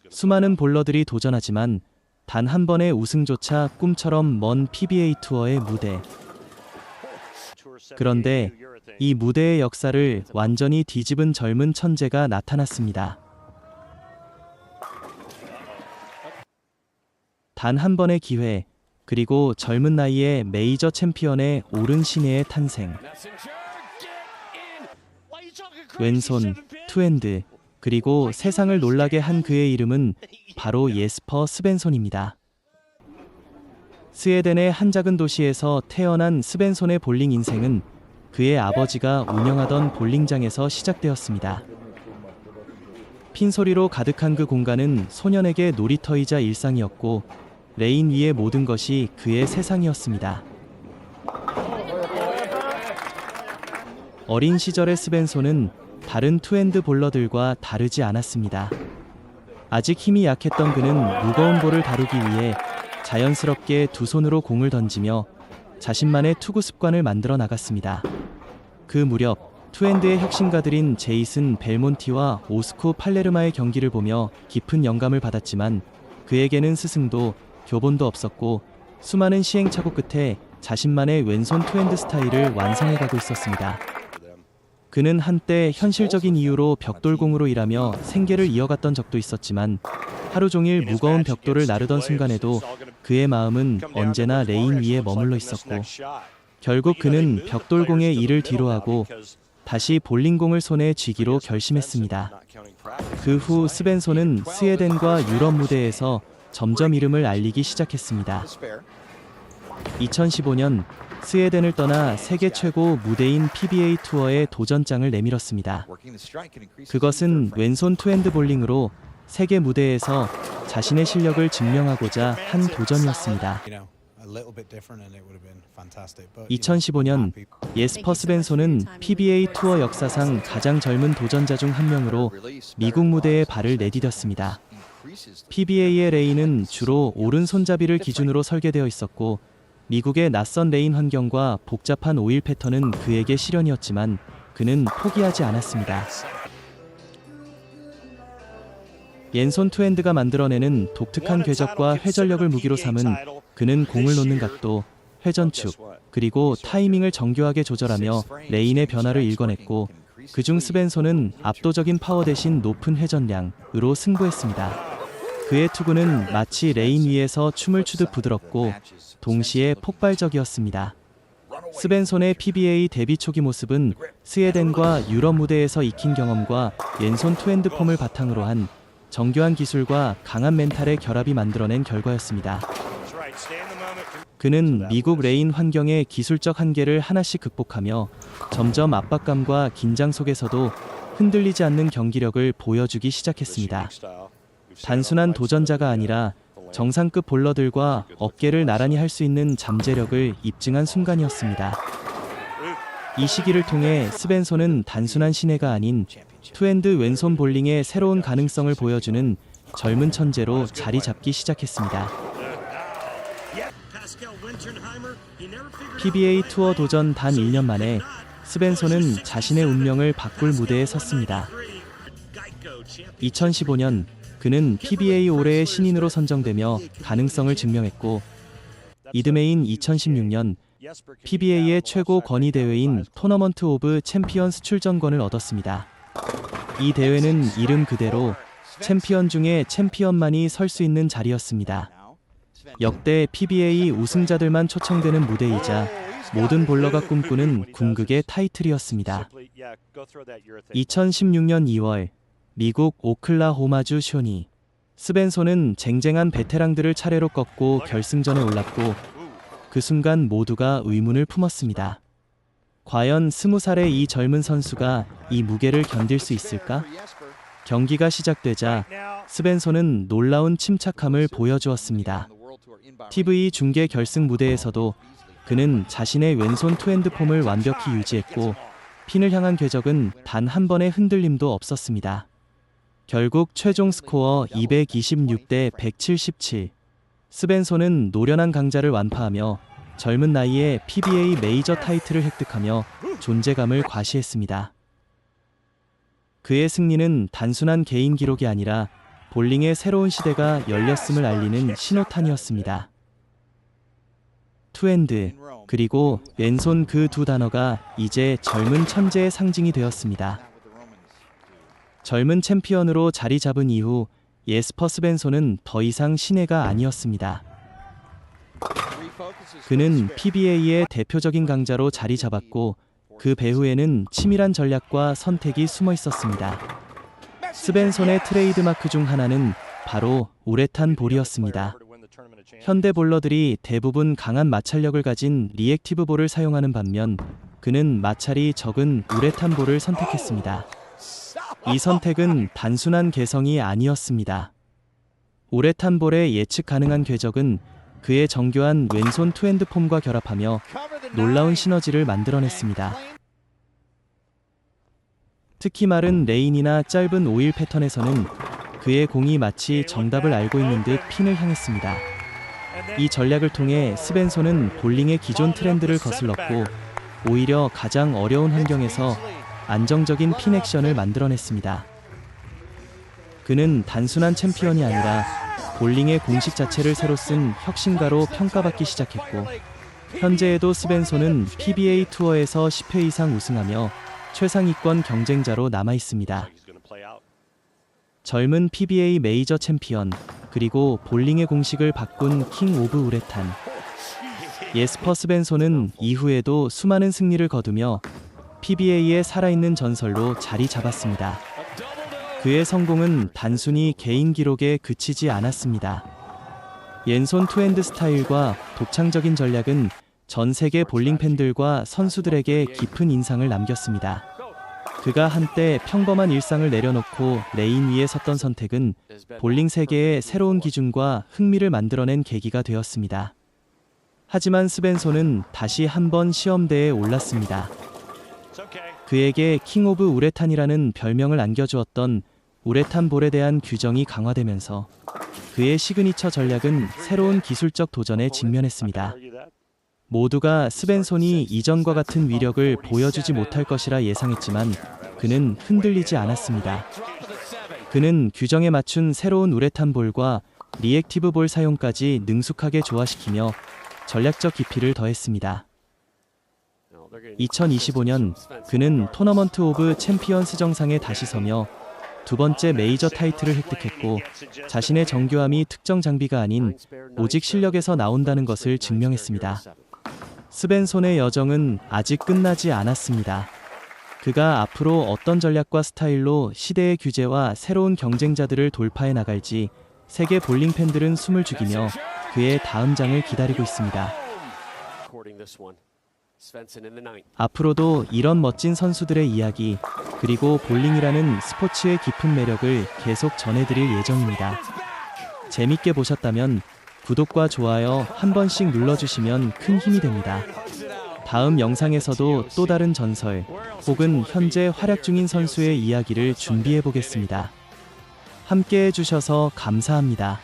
수많은 볼러들이 도전하지만 단 한 번의 우승조차 꿈처럼 먼 PBA 투어의 무대. 그런데 이 무대의 역사를 완전히 뒤집은 젊은 천재가 나타났습니다. 단 한 번의 기회, 그리고 젊은 나이에 메이저 챔피언에 오른 신예의 탄생. 왼손, 투핸드, 그리고 세상을 놀라게 한 그의 이름은 바로 예스퍼 스벤손입니다. 스웨덴의 한 작은 도시에서 태어난 스벤손의 볼링 인생은 그의 아버지가 운영하던 볼링장에서 시작되었습니다. 핀소리로 가득한 그 공간은 소년에게 놀이터이자 일상이었고, 레인 위의 모든 것이 그의 세상이었습니다. 어린 시절의 스벤손은 다른 투핸드 볼러들과 다르지 않았습니다. 아직 힘이 약했던 그는 무거운 볼을 다루기 위해 자연스럽게 두 손으로 공을 던지며 자신만의 투구 습관을 만들어 나갔습니다. 그 무렵 투핸드의 혁신가들인 제이슨 벨몬티와 오스쿠 팔레르마의 경기를 보며 깊은 영감을 받았지만 그에게는 스승도 교본도 없었고 수많은 시행착오 끝에 자신만의 왼손 투핸드 스타일을 완성해가고 있었습니다. 그는 한때 현실적인 이유로 벽돌공으로 일하며 생계를 이어갔던 적도 있었지만 하루 종일 무거운 벽돌을 나르던 순간에도 그의 마음은 언제나 레인 위에 머물러 있었고, 결국 그는 벽돌공의 일을 뒤로하고 다시 볼링공을 손에 쥐기로 결심했습니다. 그 후 스벤손은 스웨덴과 유럽 무대에서 점점 이름을 알리기 시작했습니다. 2015년 스웨덴을 떠나 세계 최고 무대인 PBA 투어에 도전장을 내밀었습니다. 그것은 왼손 투핸드 볼링으로 세계 무대에서 자신의 실력을 증명하고자 한 도전이었습니다. 2015년 예스퍼 스벤손은 PBA 투어 역사상 가장 젊은 도전자 중 한 명으로 미국 무대에 발을 내디뎠습니다. PBA의 레인은 주로 오른손잡이를 기준으로 설계되어 있었고, 미국의 낯선 레인 환경과 복잡한 오일 패턴은 그에게 시련이었지만 그는 포기하지 않았습니다. 왼손 투핸드가 만들어내는 독특한 궤적과 회전력을 무기로 삼은 그는 공을 놓는 각도, 회전축, 그리고 타이밍을 정교하게 조절하며 레인의 변화를 읽어냈고, 그중 스벤손은 압도적인 파워 대신 높은 회전량으로 승부했습니다. 그의 투구는 마치 레인 위에서 춤을 추듯 부드럽고 동시에 폭발적이었습니다. 스벤손의 PBA 데뷔 초기 모습은 스웨덴과 유럽 무대에서 익힌 경험과 왼손 투핸드 폼을 바탕으로 한 정교한 기술과 강한 멘탈의 결합이 만들어낸 결과였습니다. 그는 미국 레인 환경의 기술적 한계를 하나씩 극복하며 점점 압박감과 긴장 속에서도 흔들리지 않는 경기력을 보여주기 시작했습니다. 단순한 도전자가 아니라 정상급 볼러들과 어깨를 나란히 할 수 있는 잠재력을 입증한 순간이었습니다. 이 시기를 통해 스벤손은 단순한 신예가 아닌 투핸드 왼손 볼링의 새로운 가능성을 보여주는 젊은 천재로 자리 잡기 시작했습니다. PBA 투어 도전 단 1년 만에 스벤손은 자신의 운명을 바꿀 무대에 섰습니다. 2015년 그는 PBA 올해의 신인으로 선정되며 가능성을 증명했고, 이듬해인 2016년 PBA의 최고 권위 대회인 토너먼트 오브 챔피언스 출전권을 얻었습니다. 이 대회는 이름 그대로 챔피언 중에 챔피언만이 설 수 있는 자리였습니다. 역대 PBA 우승자들만 초청되는 무대이자 모든 볼러가 꿈꾸는 궁극의 타이틀이었습니다. 2016년 2월 미국 오클라호마주 쇼니, 스벤손은 쟁쟁한 베테랑들을 차례로 꺾고 결승전에 올랐고, 그 순간 모두가 의문을 품었습니다. 과연 20살의 이 젊은 선수가 이 무게를 견딜 수 있을까? 경기가 시작되자 스벤손은 놀라운 침착함을 보여주었습니다. TV 중계 결승 무대에서도 그는 자신의 왼손 투핸드 폼을 완벽히 유지했고, 핀을 향한 궤적은 단 한 번의 흔들림도 없었습니다. 결국 최종 스코어 226대 177. 스벤손은 노련한 강자를 완파하며 젊은 나이에 PBA 메이저 타이틀을 획득하며 존재감을 과시했습니다. 그의 승리는 단순한 개인 기록이 아니라 볼링의 새로운 시대가 열렸음을 알리는 신호탄이었습니다. 투핸드, 그리고 왼손 그 두 단어가 이제 젊은 천재의 상징이 되었습니다. 젊은 챔피언으로 자리 잡은 이후 예스퍼 스벤손은 더 이상 신예가 아니었습니다. 그는 PBA의 대표적인 강자로 자리 잡았고 그 배후에는 치밀한 전략과 선택이 숨어 있었습니다. 스벤손의 트레이드마크 중 하나는 바로 우레탄 볼이었습니다. 현대 볼러들이 대부분 강한 마찰력을 가진 리액티브 볼을 사용하는 반면 그는 마찰이 적은 우레탄 볼을 선택했습니다. 이 선택은 단순한 개성이 아니었습니다. 우레탄 볼의 예측 가능한 궤적은 그의 정교한 왼손 투핸드 폼과 결합하며 놀라운 시너지를 만들어냈습니다. 특히 마른 레인이나 짧은 오일 패턴에서는 그의 공이 마치 정답을 알고 있는 듯 핀을 향했습니다. 이 전략을 통해 스벤손은 볼링의 기존 트렌드를 거슬렀고 오히려 가장 어려운 환경에서 안정적인 핀 액션을 만들어냈습니다. 그는 단순한 챔피언이 아니라 볼링의 공식 자체를 새로 쓴 혁신가로 평가받기 시작했고 현재에도 스벤손은 PBA 투어에서 10회 이상 우승하며 최상위권 경쟁자로 남아있습니다. 젊은 PBA 메이저 챔피언, 그리고 볼링의 공식을 바꾼 킹 오브 우레탄. 예스퍼 스벤손은 이후에도 수많은 승리를 거두며 PBA의 살아있는 전설로 자리 잡았습니다. 그의 성공은 단순히 개인 기록에 그치지 않았습니다. 왼손 투핸드 스타일과 독창적인 전략은 전 세계 볼링 팬들과 선수들에게 깊은 인상을 남겼습니다. 그가 한때 평범한 일상을 내려놓고 레인 위에 섰던 선택은 볼링 세계의 새로운 기준과 흥미를 만들어낸 계기가 되었습니다. 하지만 스벤손은 다시 한번 시험대에 올랐습니다. 그에게 킹 오브 우레탄이라는 별명을 안겨주었던 우레탄 볼에 대한 규정이 강화되면서 그의 시그니처 전략은 새로운 기술적 도전에 직면했습니다. 모두가 스벤손이 이전과 같은 위력을 보여주지 못할 것이라 예상했지만 그는 흔들리지 않았습니다. 그는 규정에 맞춘 새로운 우레탄 볼과 리액티브 볼 사용까지 능숙하게 조화시키며 전략적 깊이를 더했습니다. 2025년 그는 토너먼트 오브 챔피언스 정상에 다시 서며 두 번째 메이저 타이틀을 획득했고 자신의 정교함이 특정 장비가 아닌 오직 실력에서 나온다는 것을 증명했습니다. 스벤손의 여정은 아직 끝나지 않았습니다. 그가 앞으로 어떤 전략과 스타일로 시대의 규제와 새로운 경쟁자들을 돌파해 나갈지 세계 볼링 팬들은 숨을 죽이며 그의 다음 장을 기다리고 있습니다. 앞으로도 이런 멋진 선수들의 이야기, 그리고 볼링이라는 스포츠의 깊은 매력을 계속 전해드릴 예정입니다. 재밌게 보셨다면 구독과 좋아요 한 번씩 눌러주시면 큰 힘이 됩니다. 다음 영상에서도 또 다른 전설, 혹은 현재 활약 중인 선수의 이야기를 준비해 보겠습니다. 함께 해주셔서 감사합니다.